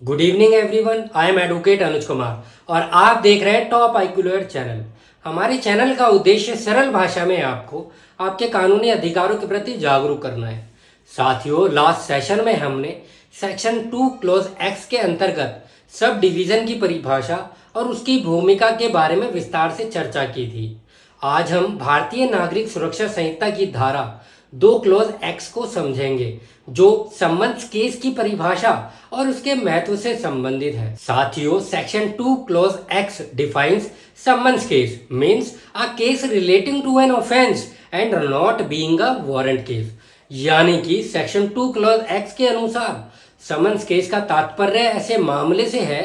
Good evening everyone, I am advocate Anuj Kumar और आप देख रहे हैं टॉप आईक्यू लॉयर चैनल। हमारे चैनल का उद्देश्य सरल भाषा में आपको आपके कानूनी अधिकारों के प्रति जागरूक करना है। साथियों, लास्ट सेशन में हमने सेक्शन 2 क्लोज एक्स के अंतर्गत सब डिवीजन की परिभाषा और उसकी भूमिका के बारे में विस्तार से चर्चा की थी। आज हम भारतीय नागरिक सुरक्षा संहिता की धारा 2 क्लोज एक्स को समझेंगे, जो सम्मन्स केस की परिभाषा और उसके महत्व से संबंधित है। साथियों, section 2 clause x defines summons case means a case relating to an offence and not being a warrant case. यानी कि सेक्शन 2 क्लोज एक्स के अनुसार सम्मन्स केस का तात्पर्य ऐसे मामले से है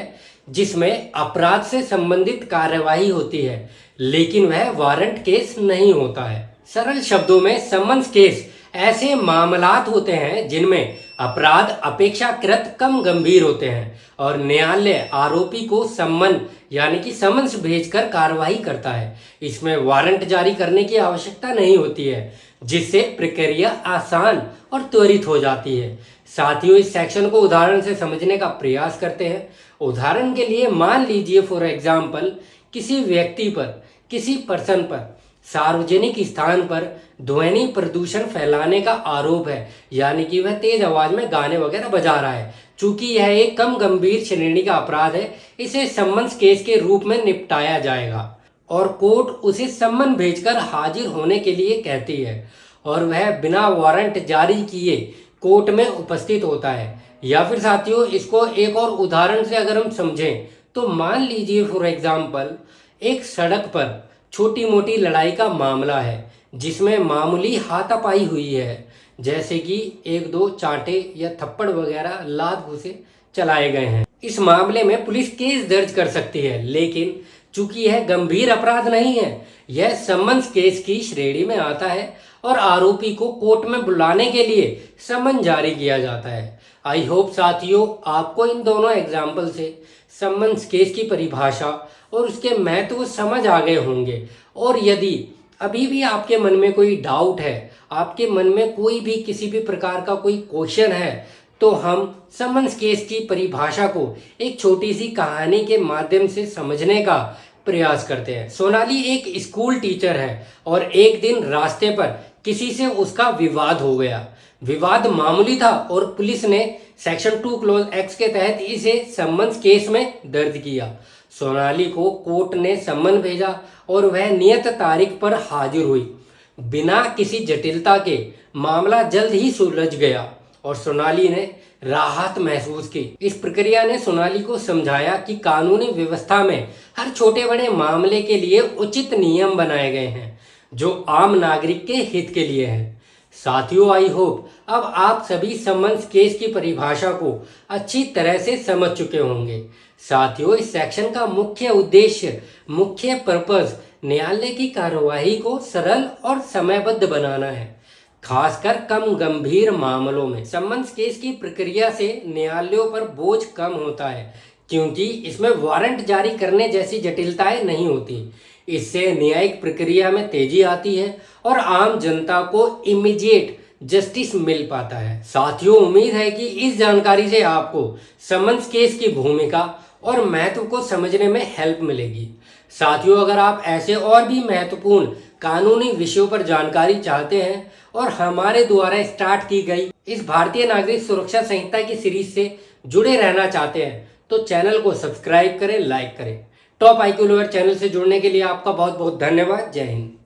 जिसमें अपराध से संबंधित कार्यवाही होती है, लेकिन वह वारंट केस नहीं होता है। सरल शब्दों में सम्मन्स केस ऐसे मामलात होते हैं जिनमें अपराध अपेक्षाकृत कम गंभीर होते हैं और न्यायालय आरोपी को सम्मन यानी कि समन्स भेजकर कार्रवाई करता है। इसमें वारंट जारी करने की आवश्यकता नहीं होती है, जिससे प्रक्रिया आसान और त्वरित हो जाती है। साथियों, इस सेक्शन को उदाहरण से समझने का प्रयास करते हैं। उदाहरण के लिए मान लीजिए फॉर एग्जाम्पल किसी व्यक्ति पर, किसी पर्सन पर सार्वजनिक स्थान पर ध्वनि प्रदूषण फैलाने का आरोप है, यानी कि वह तेज आवाज में गाने वगैरह बजा रहा है। चूंकि यह एक कम गंभीर श्रेणी का अपराध है, इसे सम्मन्स केस के रूप में निपटाया जाएगा और कोर्ट उसे सम्मन भेजकर हाजिर होने के लिए कहती है और वह बिना वारंट जारी किए कोर्ट में उपस्थित होता है। या फिर साथियों, इसको एक और उदाहरण से अगर हम समझें तो मान लीजिए फॉर एग्जाम्पल एक सड़क पर छोटी मोटी लड़ाई का मामला है जिसमें मामूली हाथापाई हुई है, जैसे कि एक दो चांटे या थप्पड़ वगैरह लात घूंसे चलाए गए हैं। इस मामले में पुलिस केस दर्ज कर सकती है, लेकिन चूंकि यह गंभीर अपराध नहीं है, यह सम्मन्स केस की श्रेणी में आता है और आरोपी को कोर्ट में बुलाने के लिए सम्मन जारी किया जाता है। आई होप साथियों, आपको इन दोनों एग्जाम्पल से सम्मन्स केस की परिभाषा और उसके महत्व समझ आ गए होंगे। और यदि अभी भी आपके मन में कोई डाउट है, आपके मन में कोई भी किसी भी प्रकार का कोई क्वेश्चन है, तो हम सम्मन्स केस की परिभाषा को एक छोटी सी कहानी के माध्यम से समझने का प्रयास करते हैं। सोनाली एक स्कूल टीचर है और एक दिन रास्ते पर किसी से उसका विवाद हो गया। विवाद मामूली था और पुलिस ने सेक्शन 2 क्लोज एक्स के तहत इसे सम्मन्स केस में दर्ज किया। सोनाली को कोर्ट ने सम्मन भेजा और वह नियत तारीख पर हाजिर हुई। बिना किसी जटिलता के मामला जल्द ही सुलझ गया और सोनाली ने राहत महसूस की। इस प्रक्रिया ने सोनाली को समझाया कि कानूनी व्यवस्था में हर छोटे बड़े मामले के लिए उचित नियम बनाए गए हैं जो आम नागरिक के हित के लिए हैं। साथियों, आई होप अब आप सभी सम्मन्स केस की परिभाषा को अच्छी तरह से समझ चुके होंगे। साथियों, इस सेक्शन का मुख्य उद्देश्य, मुख्य पर्पस न्यायालय की कार्यवाही को सरल और समयबद्ध बनाना है। खासकर कम गंभीर मामलों में सम्मन्स केस की प्रक्रिया से न्यायालयों पर बोझ कम होता है, क्योंकि इसमें वारंट जारी करने जैसी जटिलताएं नहीं होती। इससे न्यायिक प्रक्रिया में तेजी आती है और आम जनता को इमीडिएट जस्टिस मिल पाता है। साथियों, उम्मीद है कि इस जानकारी से आपको सम्मन्स केस की भूमिका और महत्व को समझने में हेल्प मिलेगी। साथियों, अगर आप ऐसे और भी महत्वपूर्ण कानूनी विषयों पर जानकारी चाहते हैं और हमारे द्वारा स्टार्ट की गई इस भारतीय नागरिक सुरक्षा संहिता की सीरीज से जुड़े रहना चाहते हैं, तो चैनल को सब्सक्राइब करें, लाइक करें। टॉप आईक्यू लॉयर चैनल से जुड़ने के लिए आपका बहुत बहुत धन्यवाद। जय हिंद।